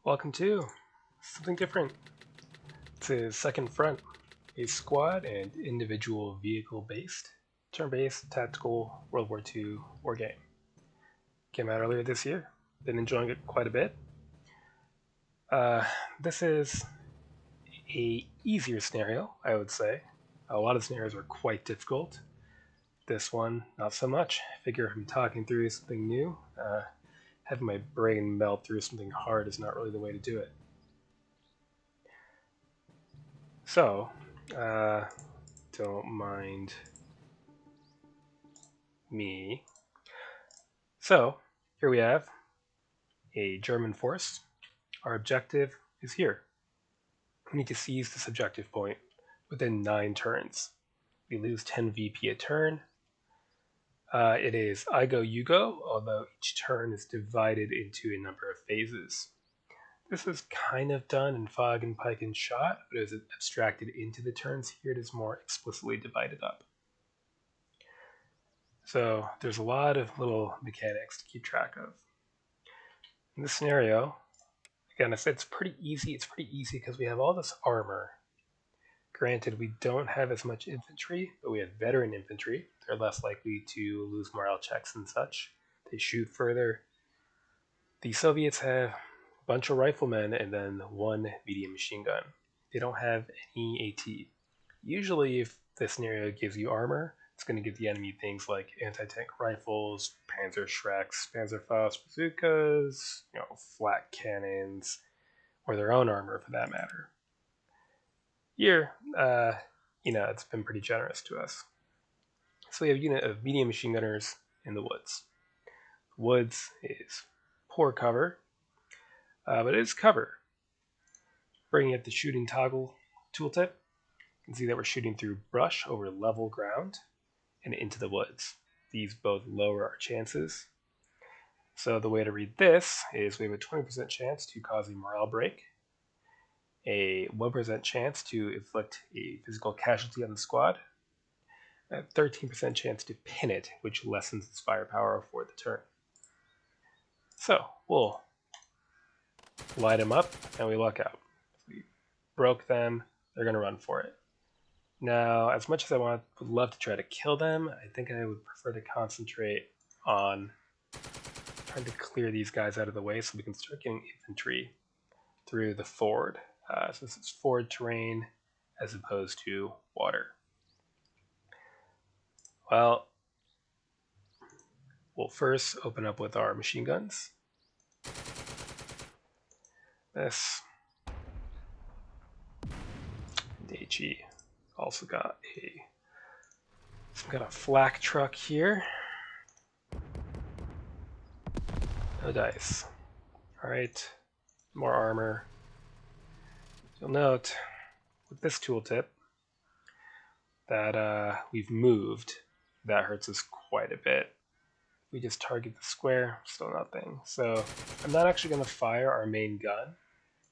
Welcome to something different. It's a second front, a squad and individual vehicle-based, turn-based, tactical World War II war game. Came out earlier this year. Been enjoying it quite a bit. This is a easier scenario, I would say. A lot of scenarios are quite difficult. This one, not so much. I figure if I'm talking through something new, having my brain melt through something hard is not really the way to do it. So, don't mind me. So, here we have a German force. Our objective is here. We need to seize this objective point within 9 turns. We lose 10 VP a turn. It is I go, you go, although each turn is divided into a number of phases. This is kind of done in Fog and Pike and Shot, but it is abstracted into the turns. Here it is more explicitly divided up. So there's a lot of little mechanics to keep track of. In this scenario, again, I said it's pretty easy. It's pretty easy because we have all this armor. Granted, we don't have as much infantry, but we have veteran infantry. They're less likely to lose morale checks and such. They shoot further. The Soviets have a bunch of riflemen and then 1 medium machine gun. They don't have any AT. Usually, if the scenario gives you armor, it's going to give the enemy things like anti-tank rifles, Panzer Shreks, Panzerfaust bazookas, flat cannons, or their own armor for that matter. Here, it's been pretty generous to us. So we have a unit of medium machine gunners in the woods. Woods is poor cover, but it is cover. Bringing up the shooting toggle tooltip, you can see that we're shooting through brush over level ground and into the woods. These both lower our chances. So the way to read this is we have a 20% chance to cause a morale break, a 1% chance to inflict a physical casualty on the squad, a 13% chance to pin it, which lessens its firepower for the turn. So we'll light them up and we luck out. We broke them, they're going to run for it. Now, as much as I would love to try to kill them, I think I would prefer to concentrate on trying to clear these guys out of the way so we can start getting infantry through the ford. So this is ford terrain as opposed to water. Well, we'll first open up with our machine guns. This HE also got a flak truck here. No dice. Alright, more armor. You'll note with this tooltip that we've moved. That hurts us quite a bit. If we just target the square, still nothing. So I'm not actually going to fire our main gun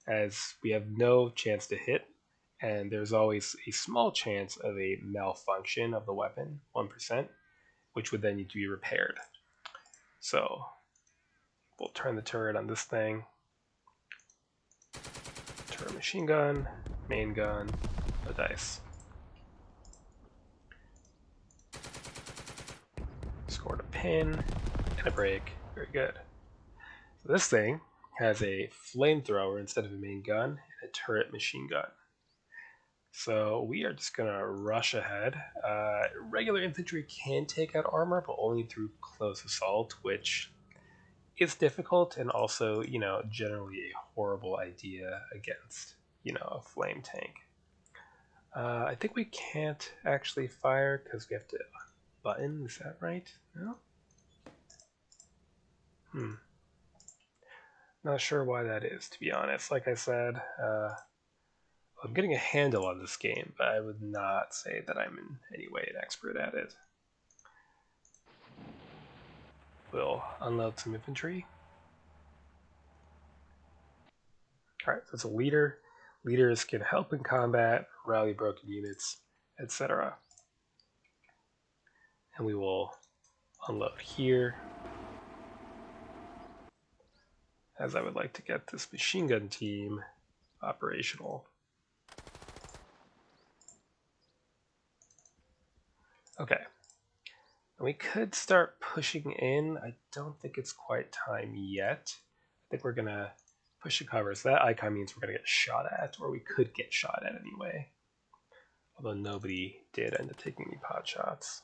as we have no chance to hit, and there's always a small chance of a malfunction of the weapon, 1%, which would then need to be repaired. So we'll turn the turret on this thing. Turret machine gun, main gun, no dice. Scored a pin and a break. Very good. So this thing has a flamethrower instead of a main gun and a turret machine gun. So we are just going to rush ahead. Regular infantry can take out armor, but only through close assault, which is difficult and also, generally a horrible idea against, a flame tank. I think we can't actually fire because we have to button. Is that right? No? Not sure why that is, to be honest. Like I said, I'm getting a handle on this game, but I would not say that I'm in any way an expert at it. We'll unload some infantry. Alright, so it's a leader. Leaders can help in combat, rally broken units, etc. And we will unload here. as I would like to get this machine gun team operational. Okay. We could start pushing in. I don't think it's quite time yet. I think we're gonna push the cover. So that icon means we're gonna get shot at, or we could get shot at anyway. Although nobody did end up taking any pot shots.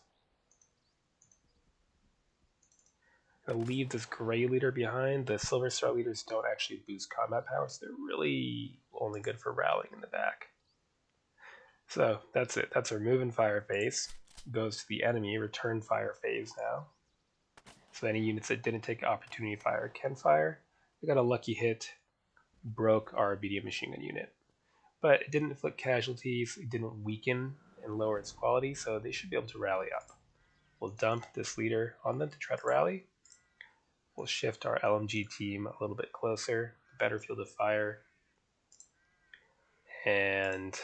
I'm gonna leave this gray leader behind. The silver star leaders don't actually boost combat power, so they're really only good for rallying in the back. So that's it. That's our move and fire phase. Goes to the enemy, return fire phase now. So any units that didn't take opportunity fire can fire. We got a lucky hit, broke our immediate machine gun unit. But it didn't inflict casualties, it didn't weaken and lower its quality, so they should be able to rally up. We'll dump this leader on them to try to rally. We'll shift our LMG team a little bit closer, better field of fire. And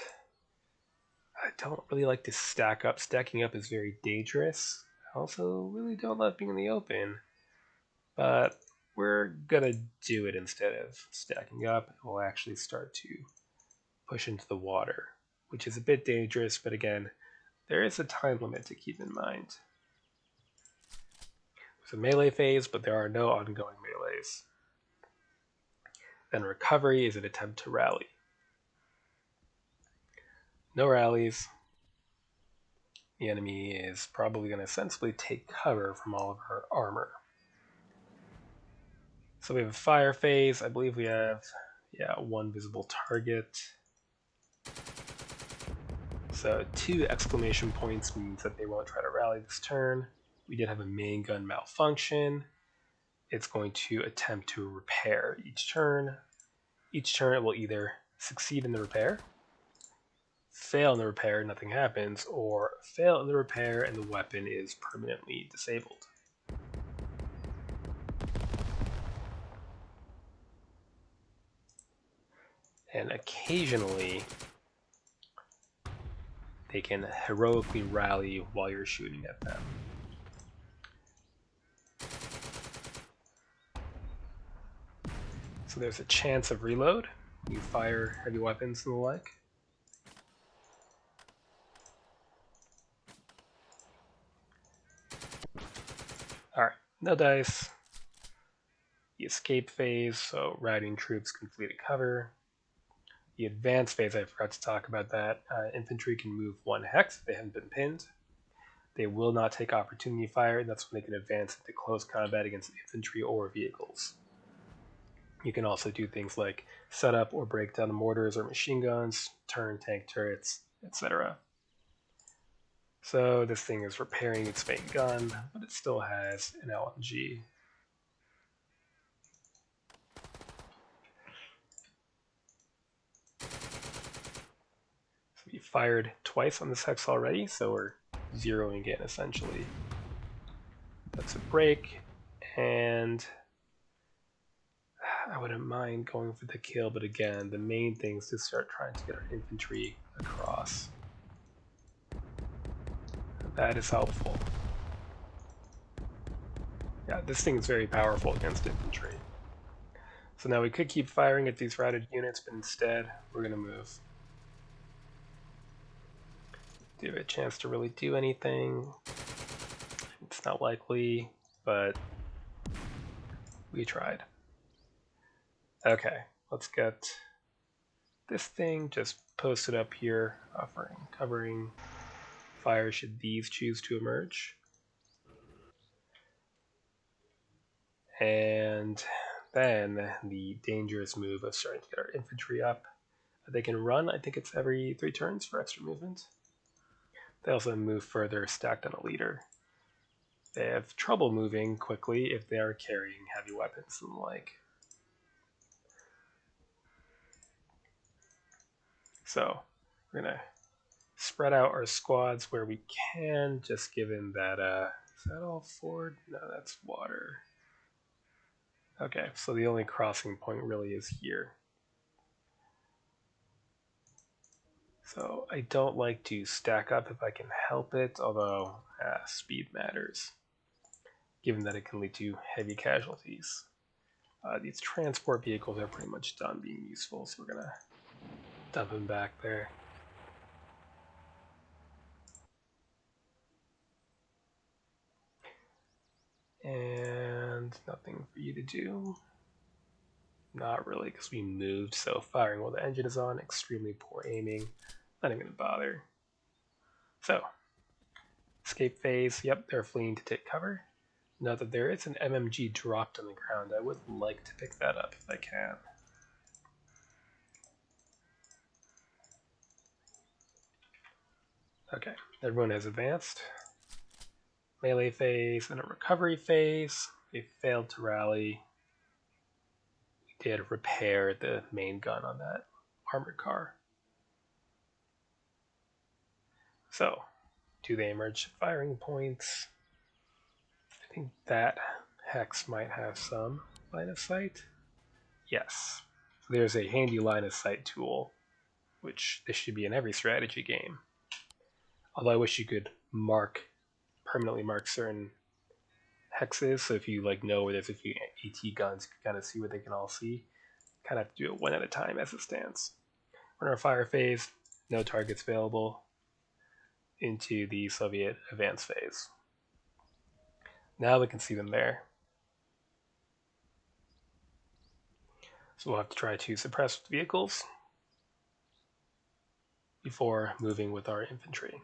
I don't really like to stack up. Stacking up is very dangerous. I also really don't love being in the open. But we're gonna do it instead of stacking up. We'll actually start to push into the water, which is a bit dangerous, but again, there is a time limit to keep in mind. There's a melee phase, but there are no ongoing melees. Then recovery is an attempt to rally. No rallies. The enemy is probably going to sensibly take cover from all of our armor. So we have a fire phase. I believe we have, one visible target. So 2 exclamation points means that they won't try to rally this turn. We did have a main gun malfunction. It's going to attempt to repair each turn. Each turn it will either succeed in the repair, fail in the repair, nothing happens, or fail in the repair and the weapon is permanently disabled. And occasionally, they can heroically rally while you're shooting at them. So there's a chance of reload. You fire heavy weapons and the like. Alright, no dice. The escape phase, so routing troops can flee to cover. The advance phase, I forgot to talk about that. Infantry can move 1 hex if they haven't been pinned. They will not take opportunity fire, and that's when they can advance into close combat against infantry or vehicles. You can also do things like set up or break down mortars or machine guns, turn tank turrets, etc. So this thing is repairing its main gun, but it still has an LMG. So we fired twice on this hex already, so we're zeroing in essentially. That's a break, and I wouldn't mind going for the kill, but again, the main thing is to start trying to get our infantry across. That is helpful. Yeah, this thing is very powerful against infantry. So now we could keep firing at these routed units, but instead we're going to move. Do you have a chance to really do anything? It's not likely, but we tried. Okay, let's get this thing just posted up here, offering covering fire should these choose to emerge. And then the dangerous move of starting to get our infantry up. They can run, I think it's every 3 turns for extra movement. They also move further stacked on a leader. They have trouble moving quickly if they are carrying heavy weapons and the like. So we're going to spread out our squads where we can, just given that, is that all forward? No, that's water. Okay, so the only crossing point really is here. So I don't like to stack up if I can help it, although speed matters, given that it can lead to heavy casualties. These transport vehicles are pretty much done being useful, so we're gonna dump them back there. And nothing for you to do. Not really, because we moved, so firing while the engine is on, extremely poor aiming, not even gonna bother. So, escape phase, yep, they're fleeing to take cover. Now that there is an MMG dropped on the ground, I would like to pick that up if I can. Okay, everyone has advanced. Melee phase and a recovery phase. They failed to rally. We did repair the main gun on that armored car. So, do they emerge firing points? I think that Hex might have some line of sight. Yes. So there's a handy line of sight tool, which this should be in every strategy game. Although I wish you could permanently mark certain hexes, so if you know where there's a few AT guns, you can kind of see what they can all see. Kind of have to do it one at a time as it stands. We're in our fire phase, no targets available, into the Soviet advance phase. Now we can see them there. So we'll have to try to suppress vehicles before moving with our infantry.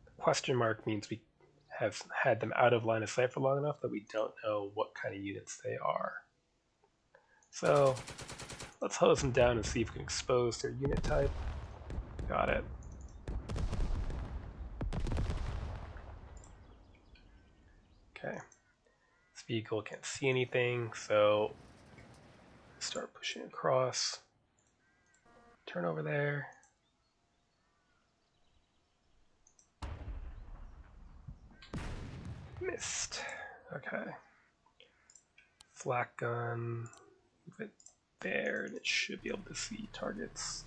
The question mark means we have had them out of line of sight for long enough that we don't know what kind of units they are. So let's hose them down and see if we can expose their unit type. Got it. Okay. This vehicle can't see anything, so start pushing across. Turn over there. Missed. Okay. Flak gun. Move it there, and it should be able to see targets.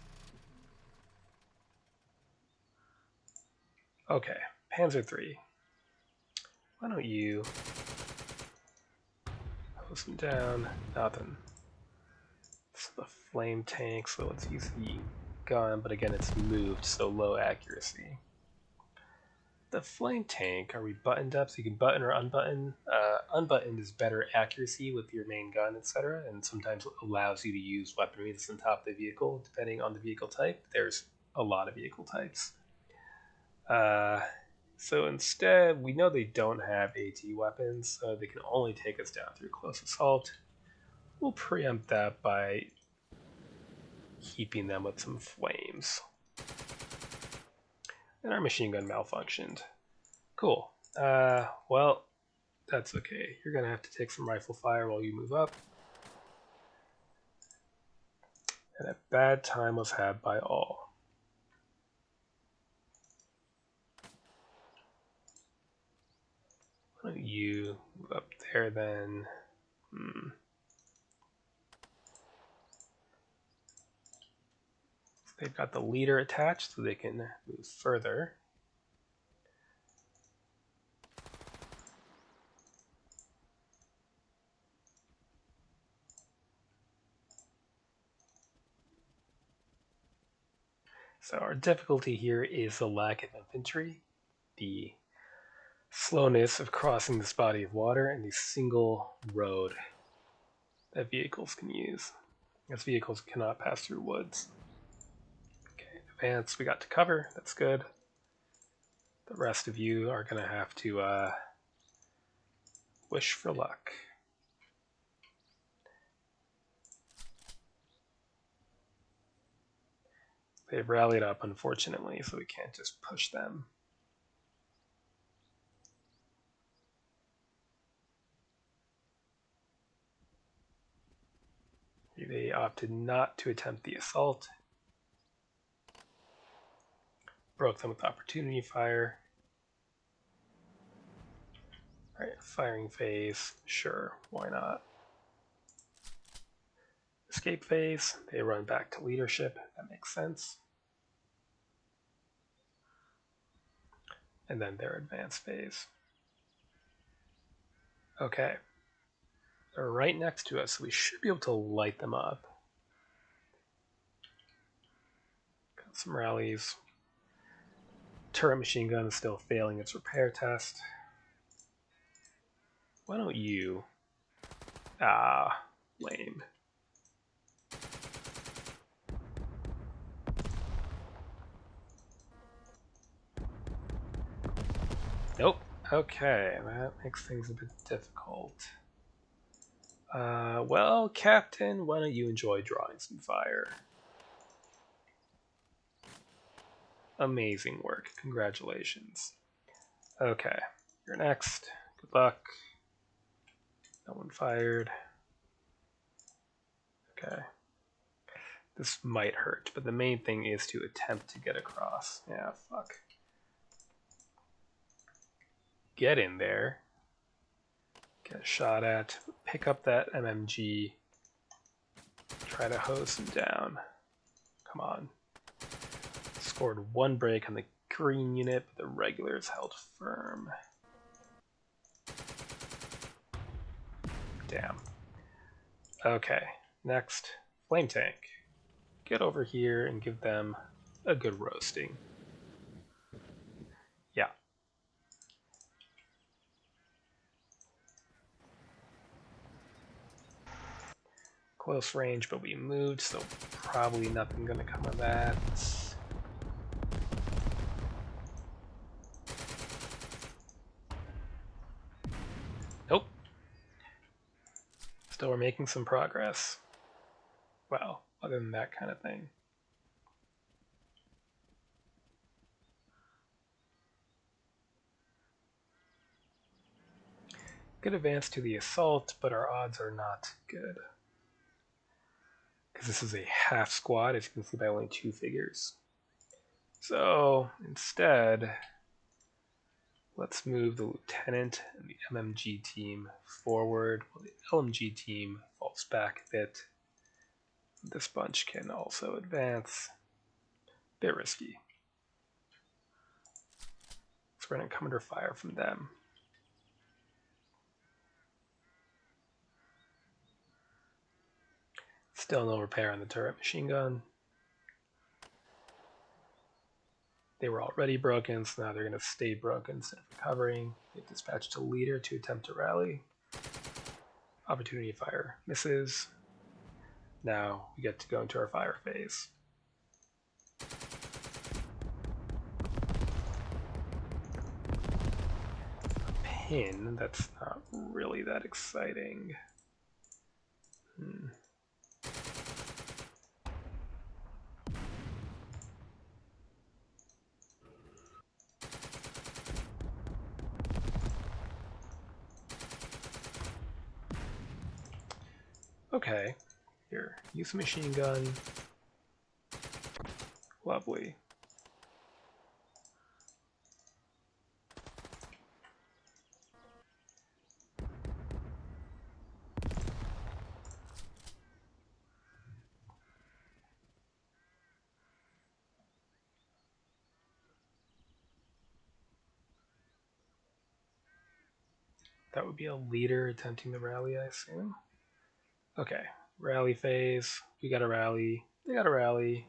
Okay. Panzer III. Why don't you hose them down? Nothing. It's the flame tank, so let's use the gun, but again, it's moved, so low accuracy. The flame tank, are we buttoned up so you can button or unbutton? Unbuttoned is better accuracy with your main gun, etc., and sometimes allows you to use weaponry that's on top of the vehicle, depending on the vehicle type. There's a lot of vehicle types. So instead, we know they don't have AT weapons, so they can only take us down through close assault. We'll preempt that by keeping them with some flames. And our machine gun malfunctioned. Cool. Well, that's okay. You're going to have to take some rifle fire while you move up. And a bad time was had by all. Why don't you move up there then? They've got the leader attached, so they can move further. So our difficulty here is the lack of infantry, the slowness of crossing this body of water, and the single road that vehicles can use, as vehicles cannot pass through woods. Okay, advance, we got to cover, that's good. The rest of you are going to have to wish for luck. They've rallied up, unfortunately, so we can't just push them. They opted not to attempt the assault. Broke them with opportunity fire. Alright, firing phase, sure, why not? Escape phase, they run back to leadership, that makes sense. And then their advance phase. Okay. They're right next to us, so we should be able to light them up. Got some rallies. Turret machine gun is still failing its repair test. Why don't you? Ah, lame. Nope. Okay, that makes things a bit difficult. Well, Captain, why don't you enjoy drawing some fire? Amazing work. Congratulations. Okay, you're next. Good luck. No one fired. Okay. This might hurt, but the main thing is to attempt to get across. Yeah, fuck. Get in there. Get a shot at. Pick up that MMG. Try to hose him down. Come on. Scored one break on the green unit, but the regulars held firm. Damn. Okay, next, flame tank. Get over here and give them a good roasting. Yeah. Close range, but we moved, so probably nothing gonna come of that. Nope. Still, we're making some progress. Well, other than that kind of thing. Good advance to the assault, but our odds are not good. Because this is a half squad, as you can see by only 2 figures. So, instead, let's move the lieutenant and the MMG team forward while the LMG team falls back a bit. This bunch can also advance. Bit risky. So we're going to come under fire from them. Still no repair on the turret machine gun. They were already broken, so now they're going to stay broken instead of recovering. They dispatched a leader to attempt to rally. Opportunity fire misses. Now we get to go into our fire phase. Pin, that's not really that exciting. Okay, here, use a machine gun. Lovely. That would be a leader attempting the rally, I assume. Okay, rally phase. We got a rally. They got a rally.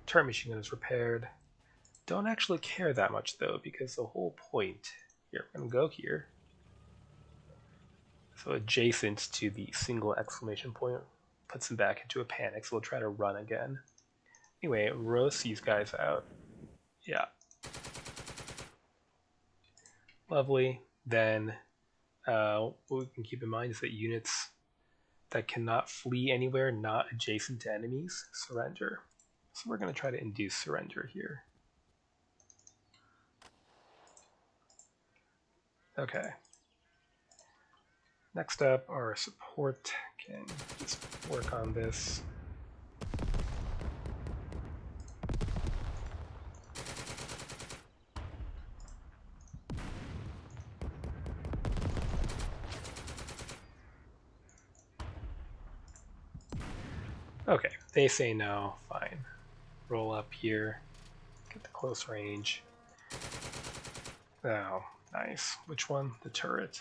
Turret machine gun is repaired. Don't actually care that much though, because the whole point here, we're gonna go here. So adjacent to the single exclamation point puts them back into a panic, so they'll try to run again. Anyway, roast these guys out. Yeah. Lovely. Then what we can keep in mind is that units that cannot flee anywhere not adjacent to enemies surrender. So we're going to try to induce surrender here. Okay. Next up, our support can just work on this. Okay, they say no, fine. Roll up here, get the close range. Oh, nice. Which one? The turret.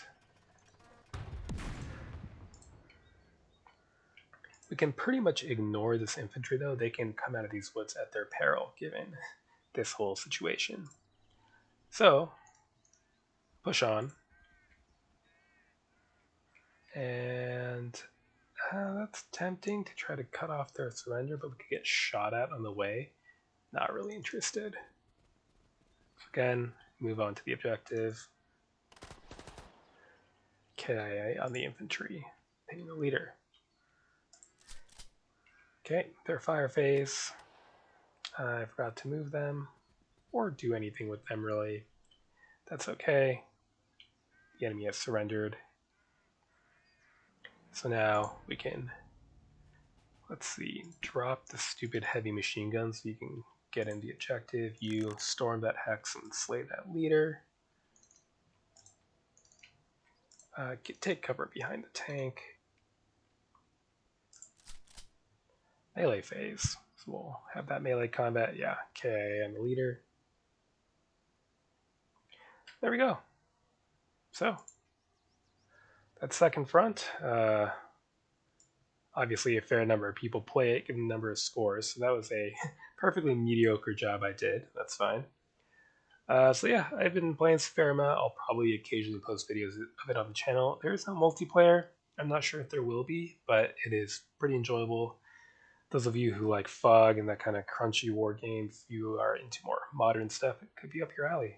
We can pretty much ignore this infantry though. They can come out of these woods at their peril given this whole situation. So, push on. And that's tempting to try to cut off their surrender, but we could get shot at on the way. Not really interested. So again, move on to the objective. KIA on the infantry, ping the leader. Okay, their fire phase. I forgot to move them or do anything with them really. That's okay. The enemy has surrendered. So now we can, let's see, drop the stupid heavy machine guns so you can get in the objective. You storm that hex and slay that leader. Take cover behind the tank. Melee phase. So we'll have that melee combat. Yeah, KIA and the leader. There we go. So, that second front, obviously a fair number of people play it, given the number of scores. So that was a perfectly mediocre job I did. That's fine. So yeah, I've been playing Spherma. I'll probably occasionally post videos of it on the channel. There is no multiplayer. I'm not sure if there will be, but it is pretty enjoyable. Those of you who like FUG and that kind of crunchy war game, if you are into more modern stuff, it could be up your alley.